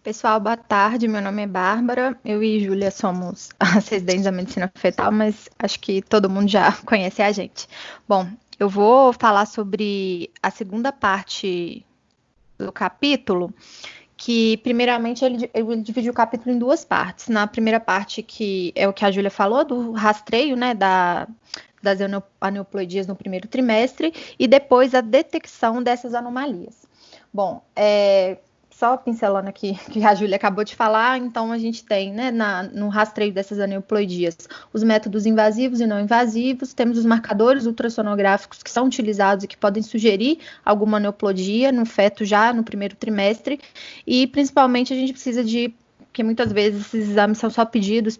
Pessoal, boa tarde. Meu nome é Bárbara. Eu e Júlia somos as residentes da medicina fetal, mas acho que todo mundo já conhece a gente. Bom, eu vou falar sobre a segunda parte do capítulo, que primeiramente ele divide o capítulo em duas partes. Na primeira parte, que é o que a Júlia falou, do rastreio, né, das aneuploidias no primeiro trimestre, e depois a detecção dessas anomalias. Bom, só pincelando aqui que a Júlia acabou de falar, então a gente tem, né, no rastreio dessas aneuploidias, os métodos invasivos e não invasivos, temos os marcadores ultrassonográficos que são utilizados e que podem sugerir alguma aneuploidia no feto já no primeiro trimestre, e principalmente a gente precisa de, porque muitas vezes esses exames são só pedidos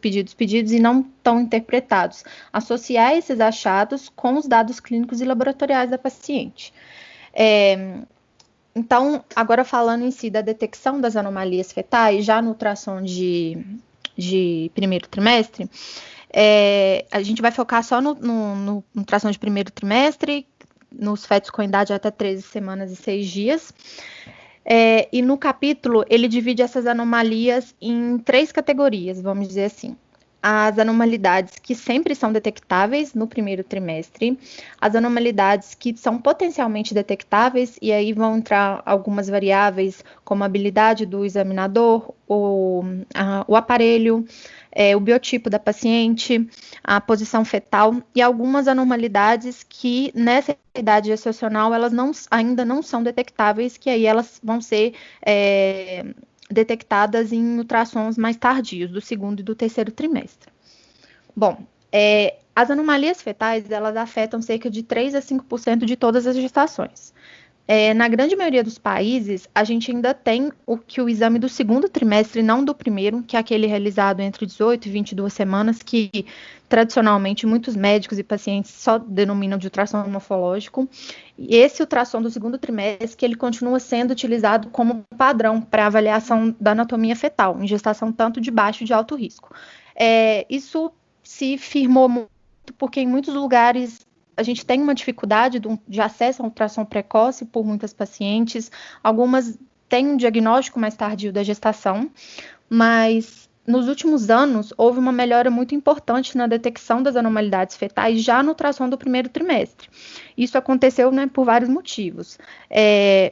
e não estão interpretados. Associar esses achados com os dados clínicos e laboratoriais da paciente. Então, agora falando em si da detecção das anomalias fetais, já no ultrassom de primeiro trimestre, a gente vai focar só no ultrassom de primeiro trimestre, nos fetos com idade até 13 semanas e 6 dias. E no capítulo, ele divide essas anomalias em três categorias, vamos dizer assim. As anomalidades que sempre são detectáveis no primeiro trimestre, as anomalidades que são potencialmente detectáveis, e aí vão entrar algumas variáveis, como a habilidade do examinador, o aparelho, o biotipo da paciente, a posição fetal e algumas anormalidades que nessa idade gestacional elas ainda não são detectáveis, que aí elas vão ser detectadas em ultrassons mais tardios, do segundo e do terceiro trimestre. Bom, as anomalias fetais elas afetam cerca de 3 a 5% de todas as gestações. Na grande maioria dos países, a gente ainda tem o exame do segundo trimestre, não do primeiro, que é aquele realizado entre 18 e 22 semanas, que tradicionalmente muitos médicos e pacientes só denominam de ultrassom morfológico. E esse ultrassom do segundo trimestre, que ele continua sendo utilizado como padrão para avaliação da anatomia fetal, em gestação tanto de baixo e de alto risco. Isso se firmou muito porque em muitos lugares a gente tem uma dificuldade de acesso a ultrassom precoce por muitas pacientes, algumas têm um diagnóstico mais tardio da gestação, mas nos últimos anos houve uma melhora muito importante na detecção das anormalidades fetais já no ultrassom do primeiro trimestre. Isso aconteceu, né, por vários motivos.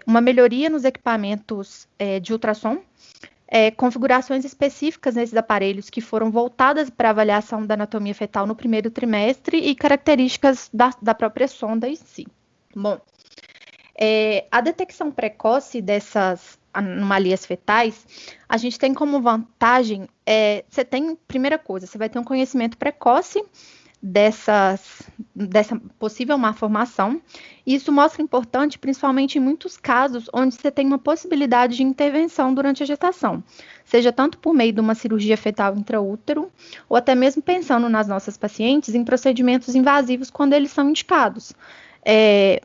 Uma melhoria nos equipamentos de ultrassom, configurações específicas nesses aparelhos que foram voltadas para avaliação da anatomia fetal no primeiro trimestre e características da própria sonda em si. Bom, a detecção precoce dessas anomalias fetais, a gente tem como vantagem, você tem, primeira coisa, você vai ter um conhecimento precoce dessa possível malformação. E isso mostra importante, principalmente em muitos casos onde você tem uma possibilidade de intervenção durante a gestação, seja tanto por meio de uma cirurgia fetal intraútero, ou até mesmo pensando nas nossas pacientes em procedimentos invasivos quando eles são indicados.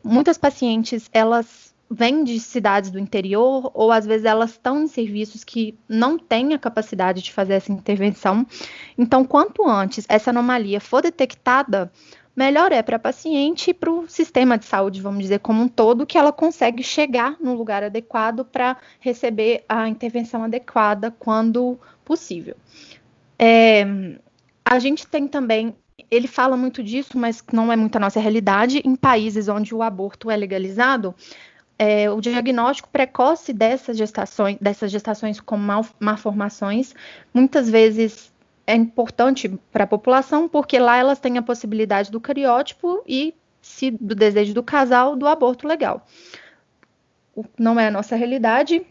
Muitas pacientes, elas vêm de cidades do interior, ou às vezes elas estão em serviços que não têm a capacidade de fazer essa intervenção. Então, quanto antes essa anomalia for detectada, melhor é para a paciente e para o sistema de saúde, vamos dizer, como um todo, que ela consegue chegar no lugar adequado para receber a intervenção adequada quando possível. A gente tem também, ele fala muito disso, mas não é muito a nossa realidade, em países onde o aborto é legalizado, o diagnóstico precoce dessas gestações com malformações, muitas vezes é importante para a população, porque lá elas têm a possibilidade do cariótipo e, se do desejo do casal, do aborto legal. Não é a nossa realidade.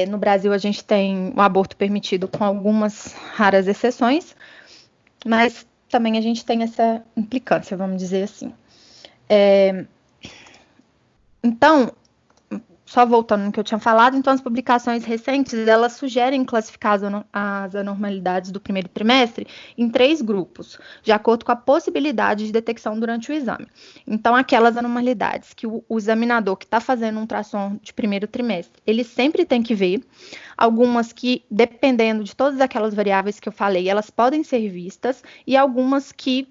No Brasil, a gente tem o aborto permitido com algumas raras exceções, mas também a gente tem essa implicância, vamos dizer assim. Então, só voltando no que eu tinha falado, então as publicações recentes, elas sugerem classificar as anormalidades do primeiro trimestre em 3 grupos, de acordo com a possibilidade de detecção durante o exame. Então, aquelas anormalidades que o examinador que está fazendo um ultrassom de primeiro trimestre, ele sempre tem que ver, algumas que, dependendo de todas aquelas variáveis que eu falei, elas podem ser vistas, e algumas que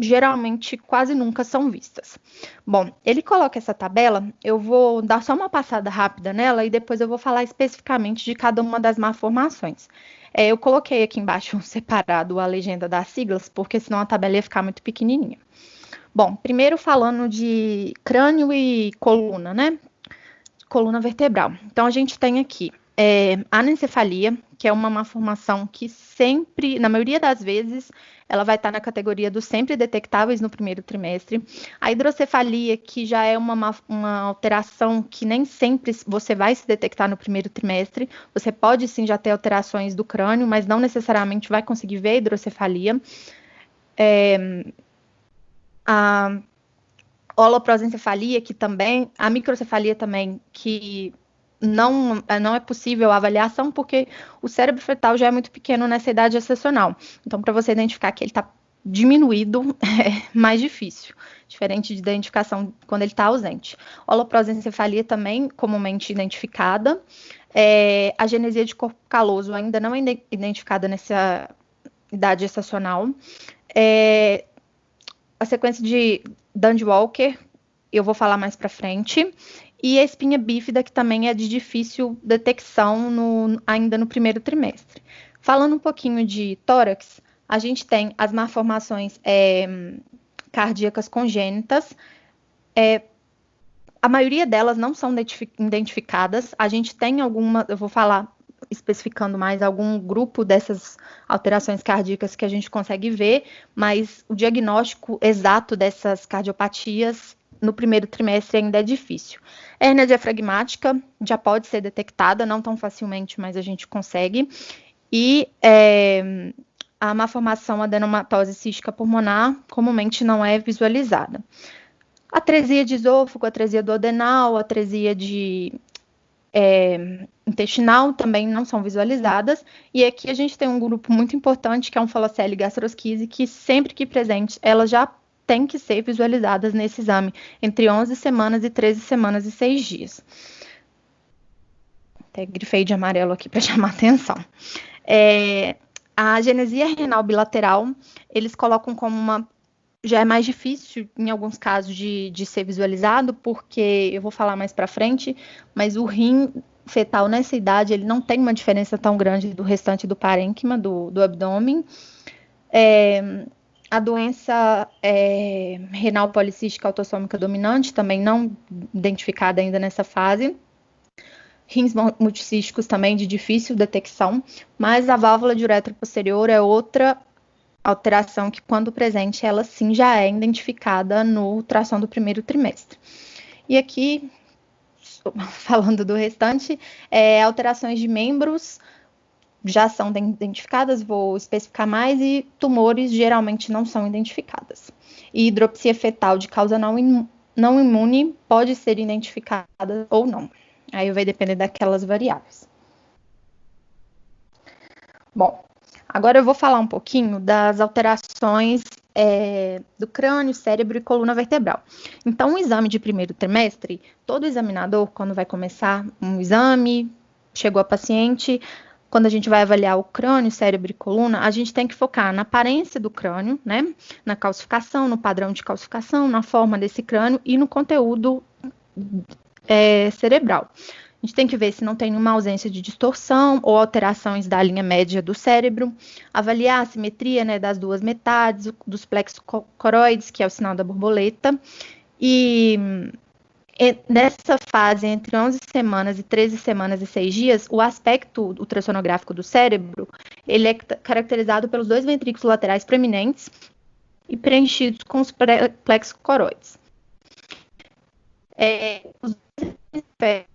geralmente quase nunca são vistas. Bom, ele coloca essa tabela, eu vou dar só uma passada rápida nela e depois eu vou falar especificamente de cada uma das malformações. Eu coloquei aqui embaixo separado a legenda das siglas, porque senão a tabela ia ficar muito pequenininha. Bom, primeiro falando de crânio e coluna, né? Coluna vertebral. Então, a gente tem aqui anencefalia, que é uma malformação que sempre, na maioria das vezes, ela vai estar na categoria dos sempre detectáveis no primeiro trimestre. A hidrocefalia, que já é uma alteração que nem sempre você vai se detectar no primeiro trimestre. Você pode sim já ter alterações do crânio, mas não necessariamente vai conseguir ver a hidrocefalia. A holoprosencefalia, que também, a microcefalia também, que não é possível a avaliação porque o cérebro fetal já é muito pequeno nessa idade gestacional. Então, para você identificar que ele está diminuído, é mais difícil, diferente de identificação quando ele está ausente. Holoprosencefalia também comumente identificada. A genesia de corpo caloso ainda não é identificada nessa idade gestacional. A sequência de Dandy-Walker, eu vou falar mais para frente. E a espinha bífida, que também é de difícil detecção ainda no primeiro trimestre. Falando um pouquinho de tórax, a gente tem as malformações cardíacas congênitas. A maioria delas não são identificadas. A gente tem alguma, eu vou falar especificando mais algum grupo dessas alterações cardíacas que a gente consegue ver, mas o diagnóstico exato dessas cardiopatias no primeiro trimestre ainda é difícil. Hérnia diafragmática já pode ser detectada, não tão facilmente, mas a gente consegue. E a malformação adenomatose cística pulmonar comumente não é visualizada. Atresia de esôfago, atresia do adenal, atresia de intestinal também não são visualizadas. E aqui a gente tem um grupo muito importante, que é um falocele gastrosquise, que sempre que presente, elas já têm que ser visualizadas nesse exame, entre 11 semanas e 13 semanas e 6 dias. Até grifei de amarelo aqui para chamar atenção. A genesia renal bilateral, eles colocam como uma... Já é mais difícil, em alguns casos, de ser visualizado, porque eu vou falar mais para frente, mas o rim fetal nessa idade, ele não tem uma diferença tão grande do restante do parênquima, do abdômen. A doença renal policística autossômica dominante, também não identificada ainda nessa fase. Rins multicísticos também de difícil detecção, mas a válvula de uretra posterior é outra alteração que, quando presente, ela sim já é identificada no ultrassom do primeiro trimestre. E aqui, falando do restante, alterações de membros já são identificadas, vou especificar mais, e tumores geralmente não são identificadas. E hidropsia fetal de causa não imune pode ser identificada ou não. Aí vai depender daquelas variáveis. Bom, agora eu vou falar um pouquinho das alterações do crânio, cérebro e coluna vertebral. Então, o exame de primeiro trimestre, todo examinador, quando vai começar um exame, chegou a paciente, quando a gente vai avaliar o crânio, cérebro e coluna, a gente tem que focar na aparência do crânio, né? Na calcificação, no padrão de calcificação, na forma desse crânio e no conteúdo cerebral. A gente tem que ver se não tem nenhuma ausência de distorção ou alterações da linha média do cérebro, avaliar a simetria, né, das duas metades, dos plexos coroides, que é o sinal da borboleta. E nessa fase, entre 11 semanas e 13 semanas e 6 dias, o aspecto ultrassonográfico do cérebro, ele é caracterizado pelos dois ventrículos laterais preeminentes e preenchidos com os plexos coroides. Os dois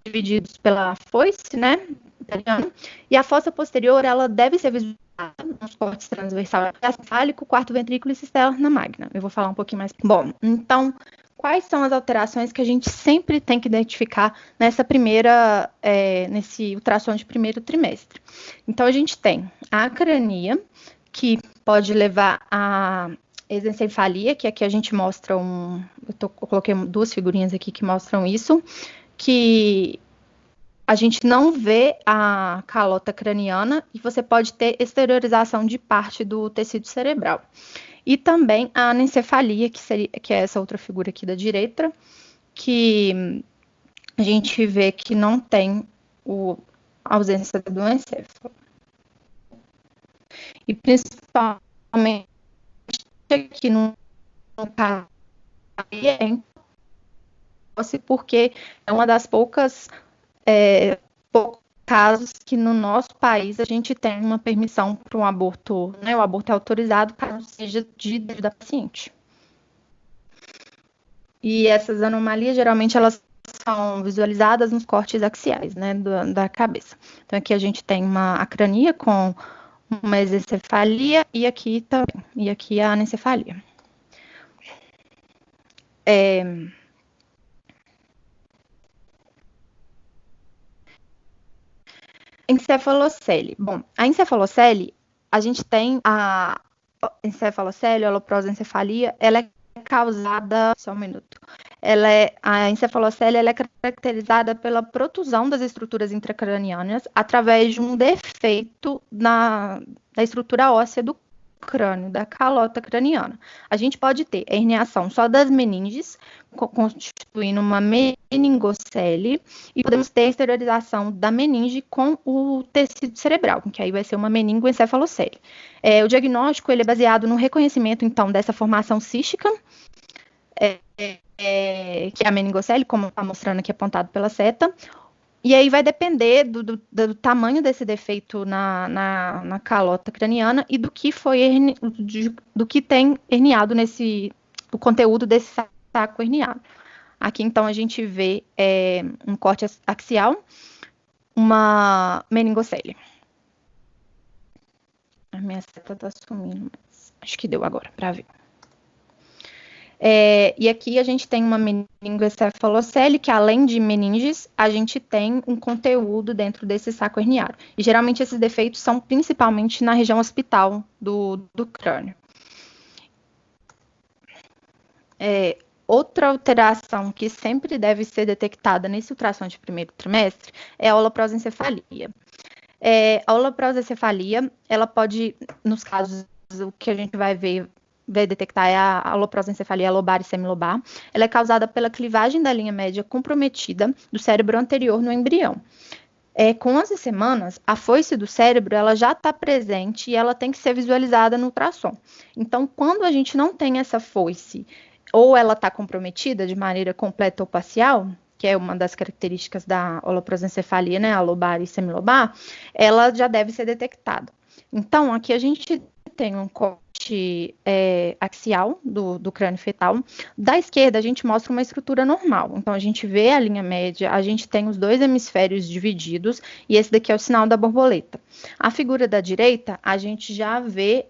divididos pela foice, né, italiano, e a fossa posterior, ela deve ser visualizada nos cortes transversal encefálico, quarto ventrículo e cisterna magna. Eu vou falar um pouquinho mais. Bom, então, quais são as alterações que a gente sempre tem que identificar nesse ultrassom de primeiro trimestre? Então, a gente tem a acrania, que pode levar a exencefalia, que aqui a gente mostra eu coloquei duas figurinhas aqui que mostram isso, que a gente não vê a calota craniana e você pode ter exteriorização de parte do tecido cerebral. E também a anencefalia, que é essa outra figura aqui da direita, que a gente vê que não tem a ausência do encéfalo. E principalmente aqui no caso porque é uma das poucos casos que no nosso país a gente tem uma permissão para um aborto, né? O aborto é autorizado caso seja de desejo da paciente. E essas anomalias geralmente elas são visualizadas nos cortes axiais, né, da cabeça. Então aqui a gente tem uma acrania com uma exencefalia e aqui também, e aqui a anencefalia. Encefalocele. Bom, a encefalocele, a gente tem a encefalocele, a aloprosencefalia, ela é causada, só um minuto, a encefalocele ela é caracterizada pela protusão das estruturas intracranianas através de um defeito da estrutura óssea do crânio, da calota craniana. A gente pode ter herniação só das meninges, constituindo uma meningocele, e podemos ter exteriorização da meninge com o tecido cerebral, que aí vai ser uma meningoencefalocele. O diagnóstico ele é baseado no reconhecimento, então, dessa formação cística, que é a meningocele, como está mostrando aqui apontado pela seta. E aí vai depender do tamanho desse defeito na calota craniana e do que do que tem herniado o conteúdo desse saco herniado. Aqui, então, a gente vê um corte axial, uma meningocele. A minha seta está sumindo, mas acho que deu agora para ver. E aqui a gente tem uma meningoencefalocele, que além de meninges, a gente tem um conteúdo dentro desse saco herniado. E geralmente esses defeitos são principalmente na região occipital do crânio. Outra alteração que sempre deve ser detectada nesse ultrassom de primeiro trimestre é a holoprosencefalia. A holoprosencefalia, ela pode, nos casos, o que a gente vai detectar é a aloprosencefalia lobar e semilobar. Ela é causada pela clivagem da linha média comprometida do cérebro anterior no embrião. Com 11 semanas, a foice do cérebro ela já está presente e ela tem que ser visualizada no ultrassom. Então, quando a gente não tem essa foice, ou ela está comprometida de maneira completa ou parcial, que é uma das características da holoprosencefalia, né, a lobar e semilobar, ela já deve ser detectada. Então, aqui a gente tem um corte axial do crânio fetal. Da esquerda, a gente mostra uma estrutura normal. Então, a gente vê a linha média, a gente tem os dois hemisférios divididos, e esse daqui é o sinal da borboleta. A figura da direita, a gente já vê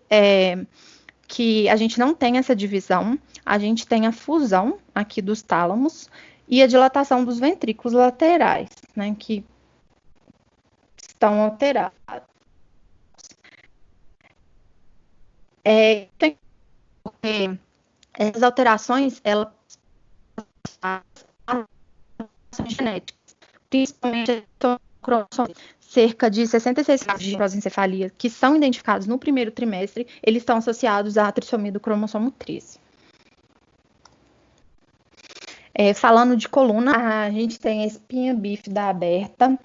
que a gente não tem essa divisão, a gente tem a fusão aqui dos tálamos e a dilatação dos ventrículos laterais, né, que estão alterados. Essas alterações, elas são genéticas, principalmente cerca de 66 casos de prosencefalia que são identificados no primeiro trimestre, eles estão associados à trissomia do cromossomo 13. Falando de coluna, a gente tem a espinha bífida aberta.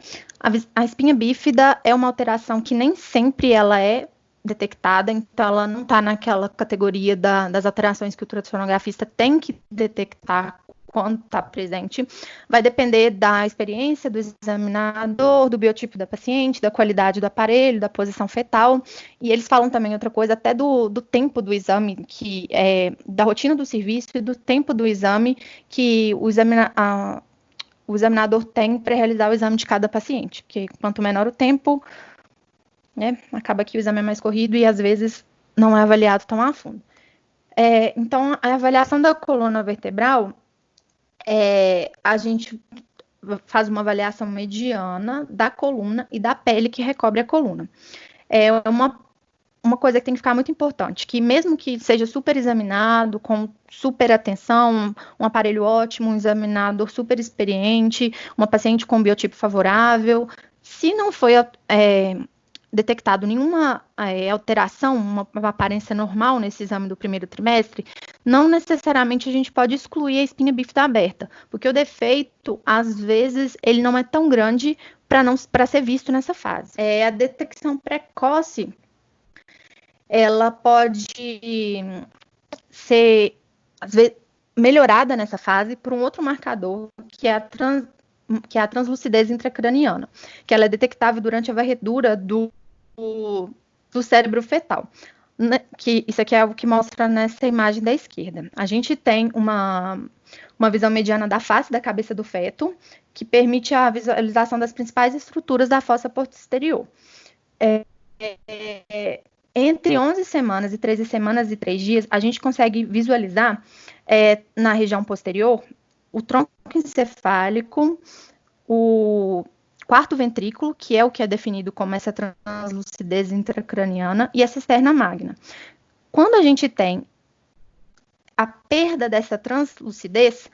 A espinha bífida é uma alteração que nem sempre ela é detectada, então ela não está naquela categoria das alterações que o ultrassonografista tem que detectar quando está presente. Vai depender da experiência do examinador, do biotipo da paciente, da qualidade do aparelho, da posição fetal. E eles falam também outra coisa, até do tempo do exame, da rotina do serviço e do tempo do exame que o examinador tem para realizar o exame de cada paciente. Porque quanto menor o tempo, né, acaba que o exame é mais corrido e às vezes não é avaliado tão a fundo. Então, a avaliação da coluna vertebral, a gente faz uma avaliação mediana da coluna e da pele que recobre a coluna. É uma uma coisa que tem que ficar muito importante, que mesmo que seja super examinado, com super atenção, um aparelho ótimo, um examinador super experiente, uma paciente com biotipo favorável, se não foi detectado nenhuma alteração, uma aparência normal nesse exame do primeiro trimestre, não necessariamente a gente pode excluir a espinha bífida aberta, porque o defeito, às vezes, ele não é tão grande para ser visto nessa fase. A detecção precoce, ela pode ser, às vezes, melhorada nessa fase por um outro marcador, que é a translucidez intracraniana, que ela é detectável durante a varredura do cérebro fetal. Que isso aqui é o que mostra nessa imagem da esquerda. A gente tem uma visão mediana da face da cabeça do feto, que permite a visualização das principais estruturas da fossa posterior. Entre 11 semanas e 13 semanas e 3 dias, a gente consegue visualizar na região posterior o tronco encefálico, o quarto ventrículo, que é o que é definido como essa translucidez intracraniana, e a cisterna magna. Quando a gente tem a perda dessa translucidez,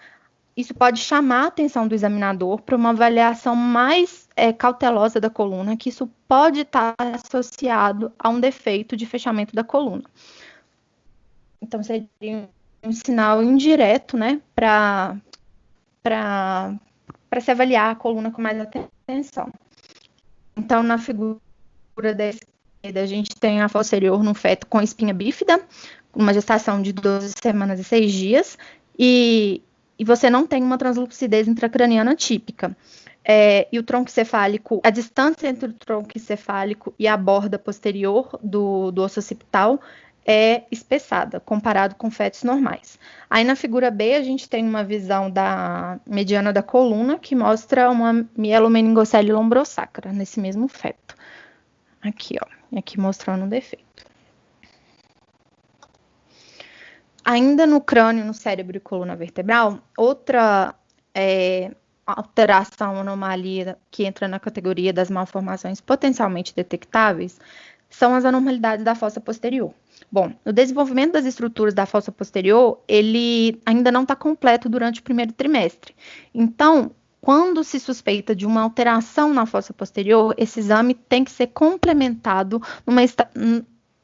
isso pode chamar a atenção do examinador para uma avaliação mais cautelosa da coluna, que isso pode estar associado a um defeito de fechamento da coluna. Então, seria um sinal indireto, né, para se avaliar a coluna com mais atenção. Então, na figura da esquerda, a gente tem a posterior no feto com espinha bífida, uma gestação de 12 semanas e 6 dias, e você não tem uma translucidez intracraniana típica. E o tronco encefálico, a distância entre o tronco encefálico e a borda posterior do osso occipital é espessada, comparado com fetos normais. Aí na figura B a gente tem uma visão da mediana da coluna, que mostra uma mielomeningocele lombrosacra, nesse mesmo feto. Aqui, ó, e aqui mostrando o defeito. Ainda no crânio, no cérebro e coluna vertebral, outra alteração, anomalia que entra na categoria das malformações potencialmente detectáveis são as anormalidades da fossa posterior. Bom, o desenvolvimento das estruturas da fossa posterior, ele ainda não está completo durante o primeiro trimestre. Então, quando se suspeita de uma alteração na fossa posterior, esse exame tem que ser complementado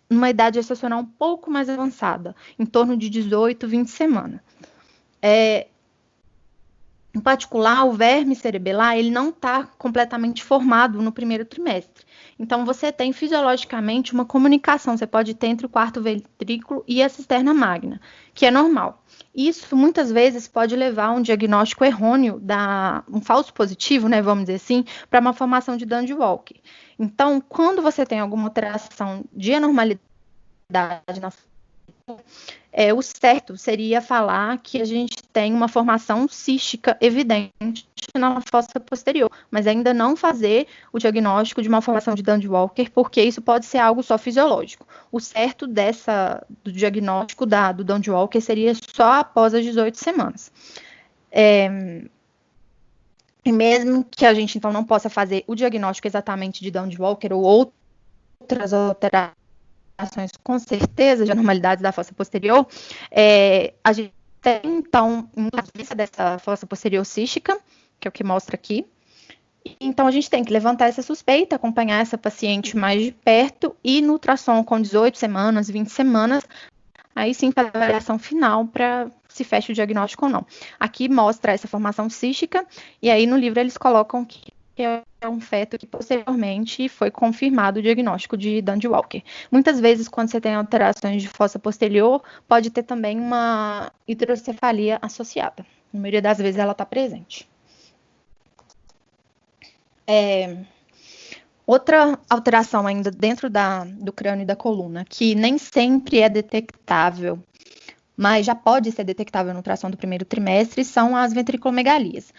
numa idade gestacional um pouco mais avançada, em torno de 18, 20 semanas. Em particular, o verme cerebelar, ele não está completamente formado no primeiro trimestre. Então, você tem fisiologicamente uma comunicação, você pode ter entre o quarto ventrículo e a cisterna magna, que é normal. Isso, muitas vezes, pode levar a um diagnóstico errôneo, um falso positivo, né, vamos dizer assim, para uma formação de Dandy-Walker. Então, quando você tem alguma alteração de anormalidade na o certo seria falar que a gente tem uma formação cística evidente na fossa posterior, mas ainda não fazer o diagnóstico de uma formação de Dandy-Walker, porque isso pode ser algo só fisiológico. O certo do diagnóstico do Dandy-Walker seria só após as 18 semanas. E mesmo que a gente, então, não possa fazer o diagnóstico exatamente de Dandy-Walker ou outras alterações, com certeza, de anormalidades da fossa posterior, a gente tem, então, uma vista dessa fossa posterior cística, que é o que mostra aqui. Então, a gente tem que levantar essa suspeita, acompanhar essa paciente mais de perto e no ultrassom com 18 semanas, 20 semanas, aí sim para a avaliação final para se fecha o diagnóstico ou não. Aqui mostra essa formação cística e aí no livro eles colocam que é um feto que posteriormente foi confirmado o diagnóstico de Dandy-Walker. Muitas vezes, quando você tem alterações de fossa posterior, pode ter também uma hidrocefalia associada. Na maioria das vezes ela está presente. Outra alteração ainda dentro do crânio e da coluna, que nem sempre é detectável, mas já pode ser detectável no ultrassom do primeiro trimestre, são as ventriculomegalias.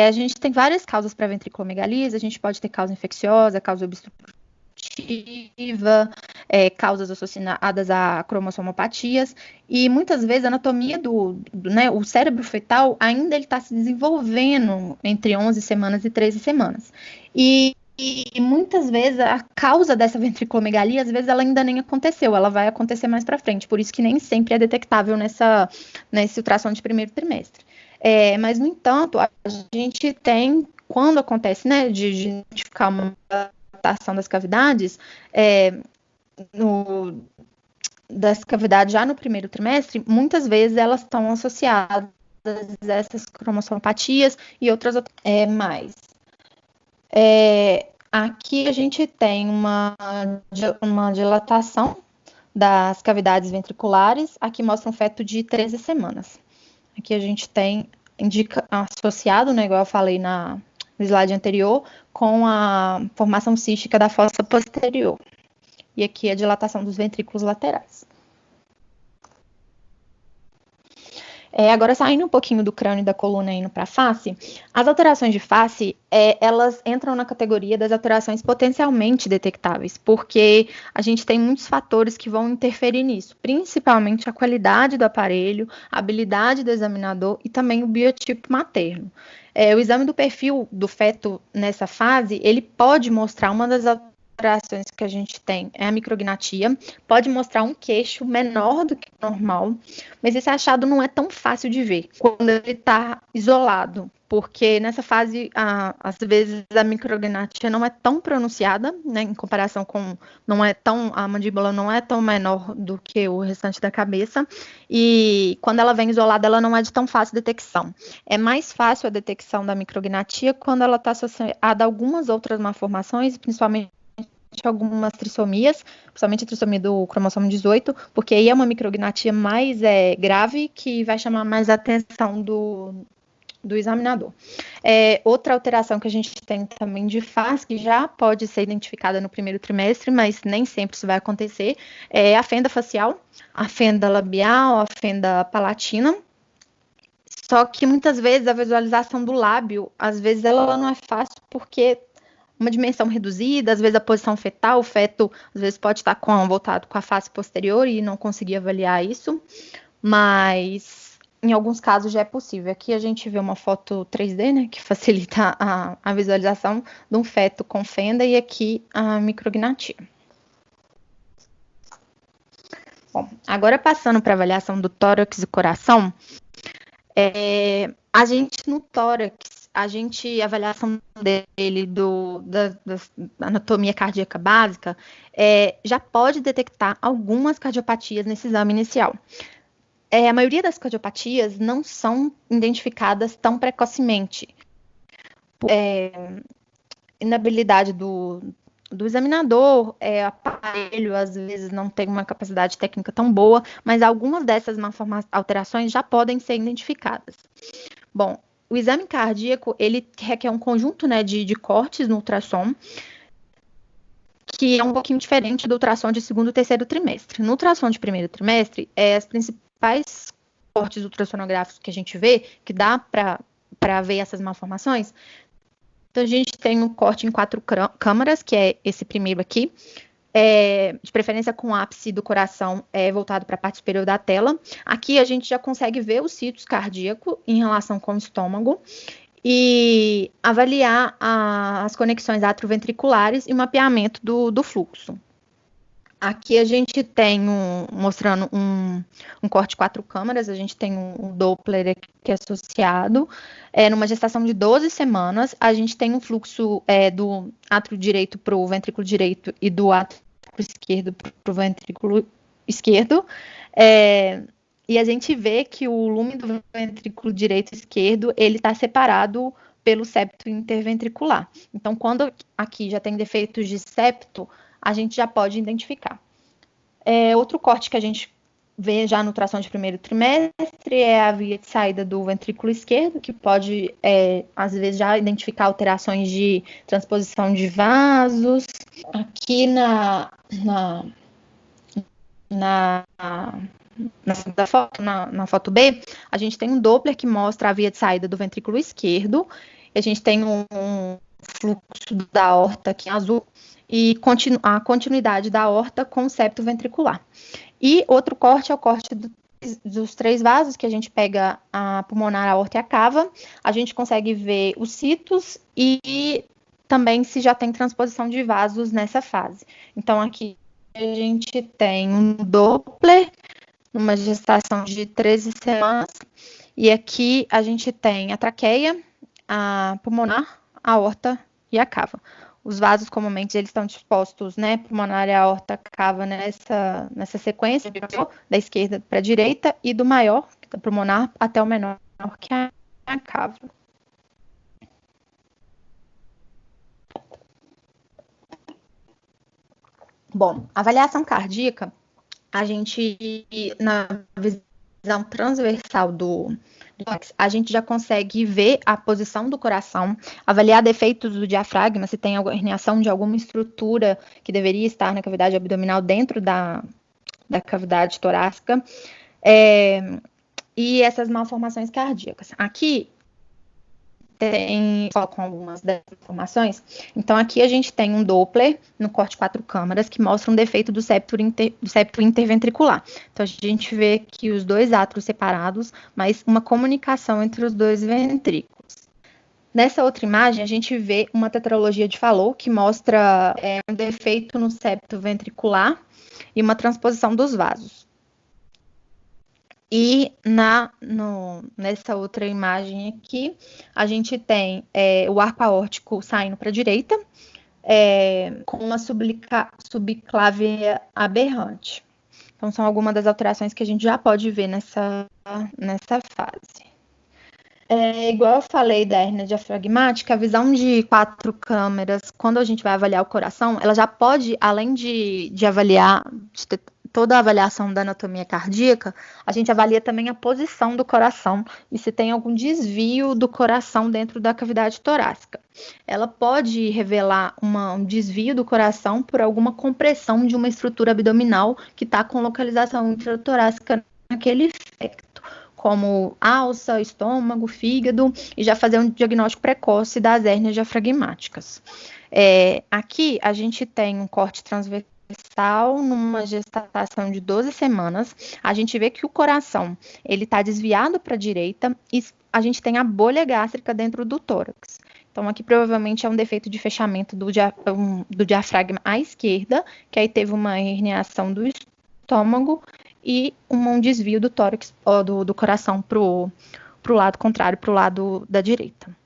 A gente tem várias causas para ventriculomegalias, a gente pode ter causa infecciosa, causa obstrutiva, causas associadas a cromossomopatias, e muitas vezes a anatomia o cérebro fetal ainda está se desenvolvendo entre 11 semanas e 13 semanas. E e muitas vezes a causa dessa ventriculomegalia, às vezes ela ainda nem aconteceu, ela vai acontecer mais para frente, por isso que nem sempre é detectável nesse ultrassom de primeiro trimestre. Mas, no entanto, a gente tem, quando acontece, né, de identificar uma dilatação das cavidades, das cavidades já no primeiro trimestre, muitas vezes elas estão associadas a essas cromossomopatias e outras mais. Aqui a gente tem uma dilatação das cavidades ventriculares. Aqui mostra um feto de 13 semanas. Aqui a gente tem, indica associado, né, igual eu falei no slide anterior, com a formação cística da fossa posterior. E aqui a dilatação dos ventrículos laterais. Agora, saindo um pouquinho do crânio e da coluna e indo para a face, as alterações de face, elas entram na categoria das alterações potencialmente detectáveis, porque a gente tem muitos fatores que vão interferir nisso, principalmente a qualidade do aparelho, a habilidade do examinador e também o biotipo materno. O exame do perfil do feto nessa fase, ele pode mostrar uma das alterações que a gente tem é a micrognatia, pode mostrar um queixo menor do que o normal, mas esse achado não é tão fácil de ver quando ele está isolado, porque nessa fase, às vezes, a micrognatia não é tão pronunciada, né, em comparação com, a mandíbula não é tão menor do que o restante da cabeça, e quando ela vem isolada, ela não é de tão fácil detecção. É mais fácil a detecção da micrognatia quando ela está associada a algumas outras malformações, principalmente algumas trissomias, principalmente a trissomia do cromossomo 18, porque aí é uma micrognatia mais grave que vai chamar mais a atenção do examinador. Outra alteração que a gente tem também de face, que já pode ser identificada no primeiro trimestre, mas nem sempre isso vai acontecer, é a fenda facial, a fenda labial, a fenda palatina. Só que muitas vezes a visualização do lábio, às vezes ela não é fácil porque uma dimensão reduzida, às vezes a posição fetal, o feto às vezes pode estar voltado com a face posterior e não conseguir avaliar isso, mas em alguns casos já é possível. Aqui a gente vê uma foto 3D, né, que facilita a visualização de um feto com fenda e aqui a micrognatia. Bom, agora passando para a avaliação do tórax e coração, a gente no tórax, a avaliação dele da anatomia cardíaca básica, já pode detectar algumas cardiopatias nesse exame inicial. A maioria das cardiopatias não são identificadas tão precocemente. Inabilidade do examinador, aparelho, às vezes não tem uma capacidade técnica tão boa, mas algumas dessas alterações já podem ser identificadas. Bom, o exame cardíaco, ele requer um conjunto, né, de cortes no ultrassom, que é um pouquinho diferente do ultrassom de segundo e terceiro trimestre. No ultrassom de primeiro trimestre, as principais cortes ultrassonográficos que a gente vê, que dá para ver essas malformações, então a gente tem um corte em 4 câmaras, que é esse primeiro aqui, de preferência com o ápice do coração voltado para a parte superior da tela. Aqui a gente já consegue ver o situs cardíaco em relação com o estômago e avaliar as conexões atrioventriculares e o mapeamento do fluxo. Aqui a gente tem mostrando um corte 4 câmaras, a gente tem um Doppler aqui associado. Numa gestação de 12 semanas, a gente tem um fluxo do átrio direito para o ventrículo direito e do átrio esquerdo para o ventrículo esquerdo. E a gente vê que o lume do ventrículo direito e esquerdo, ele está separado pelo septo interventricular. Então, quando aqui já tem defeitos de septo, a gente já pode identificar. Outro corte que a gente vê já no ultrassom de primeiro trimestre é a via de saída do ventrículo esquerdo, que pode, às vezes, já identificar alterações de transposição de vasos. Aqui na foto B, a gente tem um Doppler que mostra a via de saída do ventrículo esquerdo, a gente tem um fluxo da aorta aqui em azul, e a continuidade da aorta com o septo ventricular. E outro corte é o corte dos 3 vasos, que a gente pega a pulmonar, a aorta e a cava, a gente consegue ver os sitos e também se já tem transposição de vasos nessa fase. Então, aqui a gente tem um Doppler, numa gestação de 13 semanas, e aqui a gente tem a traqueia, a pulmonar, a aorta e a cava. Os vasos, comumente, eles estão dispostos, né, pulmonar e a aorta, cava, nessa sequência, da esquerda para a direita, e do maior, da pulmonar, até o menor, que é a cava. Bom, avaliação cardíaca, a gente, na visão transversal do tórax, a gente já consegue ver a posição do coração, avaliar defeitos do diafragma, se tem herniação de alguma estrutura que deveria estar na cavidade abdominal dentro da cavidade torácica, e essas malformações cardíacas. Aqui tem só com algumas dessas informações. Então, aqui a gente tem um Doppler no corte 4 câmaras que mostra um defeito do septo interventricular. Então, a gente vê que os dois átrios separados, mas uma comunicação entre os dois ventrículos. Nessa outra imagem, a gente vê uma tetralogia de Fallot, que mostra um defeito no septo ventricular e uma transposição dos vasos. E nessa outra imagem aqui, a gente tem o arco aórtico saindo para a direita, com uma subclávia aberrante. Então, são algumas das alterações que a gente já pode ver nessa fase. Igual eu falei da hérnia diafragmática, a visão de 4 câmeras, quando a gente vai avaliar o coração, ela já pode, além de avaliar, de ter toda a avaliação da anatomia cardíaca, a gente avalia também a posição do coração e se tem algum desvio do coração dentro da cavidade torácica. Ela pode revelar um desvio do coração por alguma compressão de uma estrutura abdominal que está com localização intratorácica naquele efeito, como alça, estômago, fígado, e já fazer um diagnóstico precoce das hérnias diafragmáticas. Aqui a gente tem um corte transversal numa gestação de 12 semanas, a gente vê que o coração ele está desviado para a direita e a gente tem a bolha gástrica dentro do tórax. Então, aqui provavelmente é um defeito de fechamento do diafragma à esquerda, que aí teve uma herniação do estômago e um desvio do tórax, do coração para o lado contrário, para o lado da direita.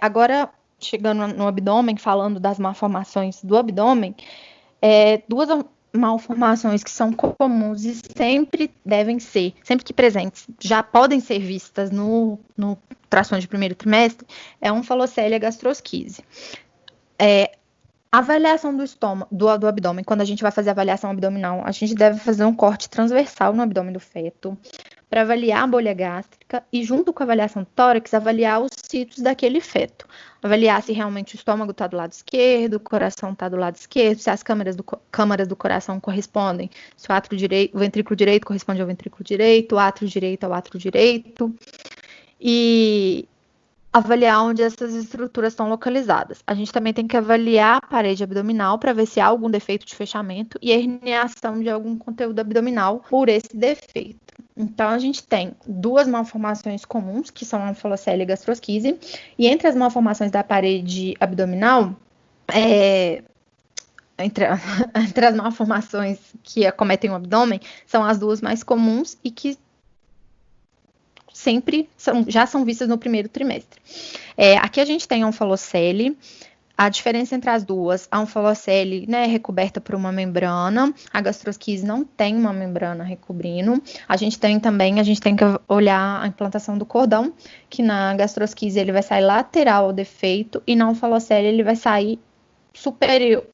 Agora, chegando no abdômen, falando das malformações do abdômen, duas malformações que são comuns e sempre que presentes, já podem ser vistas no trações de primeiro trimestre, é a onfalocele e a gastrosquise. A avaliação do estômago, do abdômen, quando a gente vai fazer a avaliação abdominal, a gente deve fazer um corte transversal no abdômen do feto, para avaliar a bolha gástrica e, junto com a avaliação do tórax, avaliar os sítios daquele feto. Avaliar se realmente o estômago está do lado esquerdo, o coração está do lado esquerdo, se as câmaras do coração correspondem, se o ventrículo direito corresponde ao ventrículo direito, o átrio direito ao átrio direito. E avaliar onde essas estruturas estão localizadas. A gente também tem que avaliar a parede abdominal para ver se há algum defeito de fechamento e a herniação de algum conteúdo abdominal por esse defeito. Então, a gente tem duas malformações comuns, que são a onfalocele e a gastrosquise, e entre as malformações da parede abdominal, entre as malformações que acometem o abdômen, são as duas mais comuns e que sempre já são vistas no primeiro trimestre. Aqui a gente tem a onfalocele. A diferença entre as duas, a onfalocele é recoberta por uma membrana, a gastrosquise não tem uma membrana recobrindo. A gente tem que olhar a implantação do cordão, que na gastrosquise ele vai sair lateral ao defeito e na onfalocele ele vai sair superior,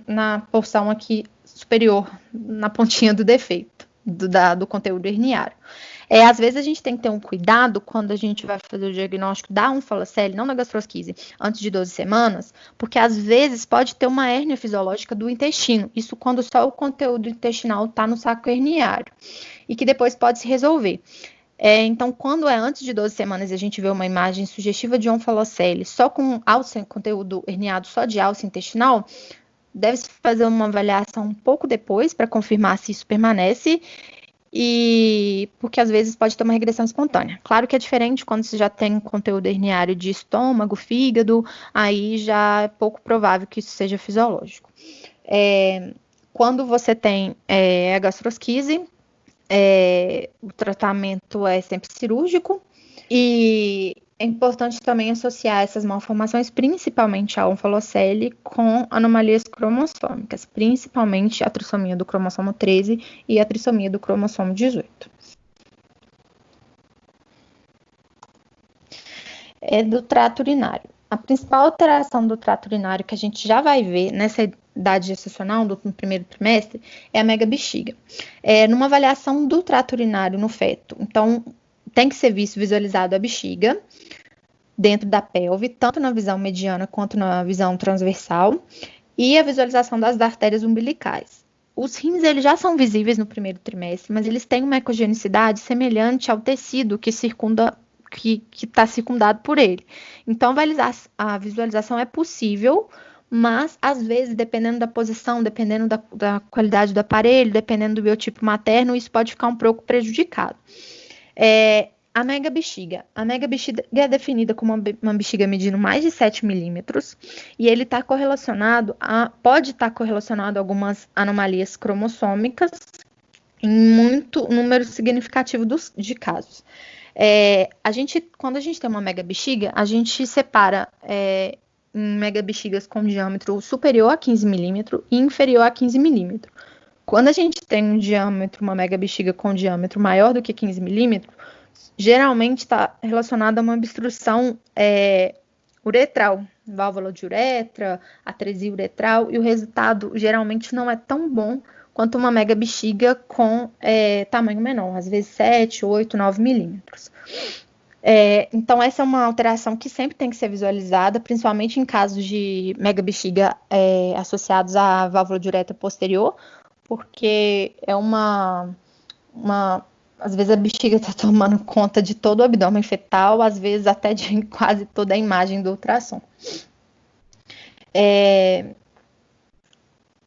na porção aqui superior, na pontinha do defeito, do conteúdo herniário. Às vezes a gente tem que ter um cuidado quando a gente vai fazer o diagnóstico da onfalocele, não da gastrosquise, antes de 12 semanas, porque às vezes pode ter uma hérnia fisiológica do intestino, isso quando só o conteúdo intestinal está no saco herniário, e que depois pode se resolver. Então, quando é antes de 12 semanas e a gente vê uma imagem sugestiva de onfalocele, só com conteúdo herniado só de alça intestinal, deve-se fazer uma avaliação um pouco depois para confirmar se isso permanece. e porque às vezes pode ter uma regressão espontânea. Claro que é diferente quando você já tem conteúdo herniário de estômago, fígado, aí já é pouco provável que isso seja fisiológico. Quando você tem a gastrosquise, o tratamento é sempre cirúrgico e é importante também associar essas malformações, principalmente a onfalocele, com anomalias cromossômicas, principalmente a trissomia do cromossomo 13 e a trissomia do cromossomo 18. Do trato urinário. A principal alteração do trato urinário que a gente já vai ver nessa idade gestacional, no primeiro trimestre, é a megabexiga. Numa avaliação do trato urinário no feto, então tem que ser visualizado a bexiga dentro da pelve, tanto na visão mediana quanto na visão transversal, e a visualização das artérias umbilicais. Os rins eles já são visíveis no primeiro trimestre, mas eles têm uma ecogenicidade semelhante ao tecido que circunda que está circundado por ele. Então, a visualização é possível, mas às vezes, dependendo da posição, dependendo da qualidade do aparelho, dependendo do biotipo materno, isso pode ficar um pouco prejudicado. A megabexiga. A megabexiga é definida como uma bexiga medindo mais de 7 milímetros e ele está correlacionado pode estar correlacionado a algumas anomalias cromossômicas em muito número significativo de casos. Quando a gente tem uma megabexiga, a gente separa em megabexigas com diâmetro superior a 15 milímetros e inferior a 15 milímetros. Quando a gente tem uma megabexiga com diâmetro maior do que 15 milímetros, geralmente está relacionada a uma obstrução uretral, válvula de uretra, atresia uretral, e o resultado geralmente não é tão bom quanto uma megabexiga com tamanho menor, às vezes 7, 8, 9 milímetros. Então, essa é uma alteração que sempre tem que ser visualizada, principalmente em casos de megabexiga associados à válvula de uretra posterior, porque às vezes a bexiga está tomando conta de todo o abdômen fetal, às vezes até de quase toda a imagem do ultrassom.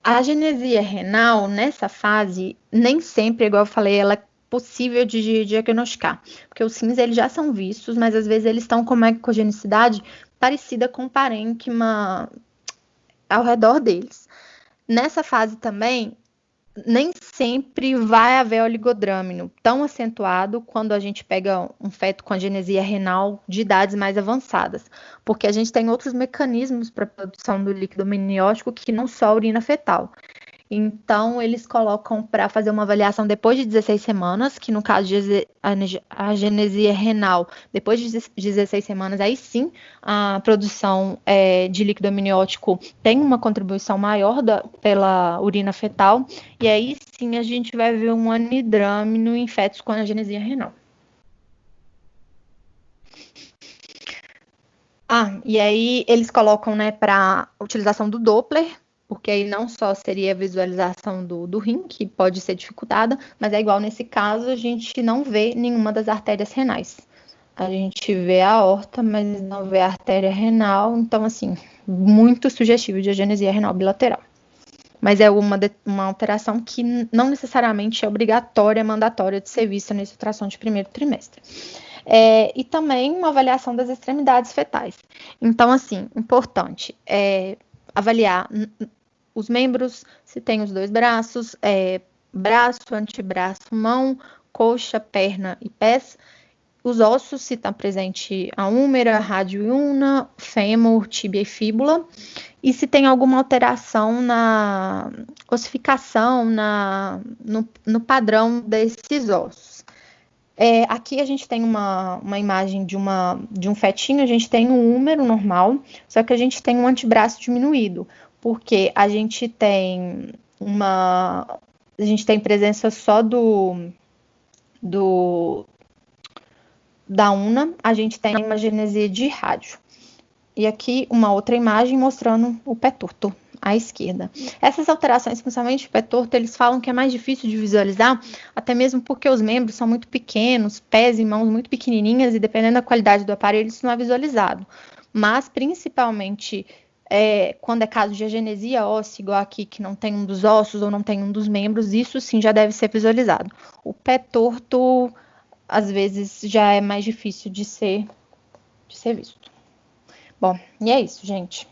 A agenesia renal, nessa fase, nem sempre, igual eu falei, ela é possível de diagnosticar, porque os rins eles já são vistos, mas às vezes eles estão com uma ecogenicidade parecida com o parênquima ao redor deles. Nessa fase também, nem sempre vai haver oligodrâmino tão acentuado quando a gente pega um feto com agenesia renal de idades mais avançadas, porque a gente tem outros mecanismos para a produção do líquido amniótico que não só a urina fetal. Então, eles colocam para fazer uma avaliação depois de 16 semanas, que no caso de agenesia renal, depois de 16 semanas, aí sim a produção de líquido amniótico tem uma contribuição maior pela urina fetal, e aí sim a gente vai ver um anidrâmino em fetos com agenesia renal. E aí eles colocam, para utilização do Doppler, porque aí não só seria a visualização do rim, que pode ser dificultada, mas é igual nesse caso, a gente não vê nenhuma das artérias renais. A gente vê a aorta, mas não vê a artéria renal, então, assim, muito sugestivo de agenesia renal bilateral. Mas é uma alteração que não necessariamente é obrigatória, mandatória de ser vista nesse ultrassom de primeiro trimestre. E também uma avaliação das extremidades fetais. Então, assim, importante avaliar os membros, se tem os dois braços, braço, antebraço, mão, coxa, perna e pés. Os ossos, se está presente a húmera, rádio e ulna, fêmur, tíbia e fíbula. E se tem alguma alteração na ossificação, no padrão desses ossos. Aqui a gente tem uma imagem de um fetinho, a gente tem um húmero normal, só que a gente tem um antebraço diminuído, porque a gente tem presença só da ulna, a gente tem uma agenesia de rádio. E aqui uma outra imagem mostrando o pé torto à esquerda. Essas alterações, principalmente o pé torto, eles falam que é mais difícil de visualizar, até mesmo porque os membros são muito pequenos, pés e mãos muito pequenininhas, e dependendo da qualidade do aparelho, isso não é visualizado. Mas, principalmente, Quando é caso de agenesia óssea, igual aqui, que não tem um dos ossos ou não tem um dos membros, isso sim já deve ser visualizado. O pé torto, às vezes, já é mais difícil de ser visto. Bom, e é isso, gente.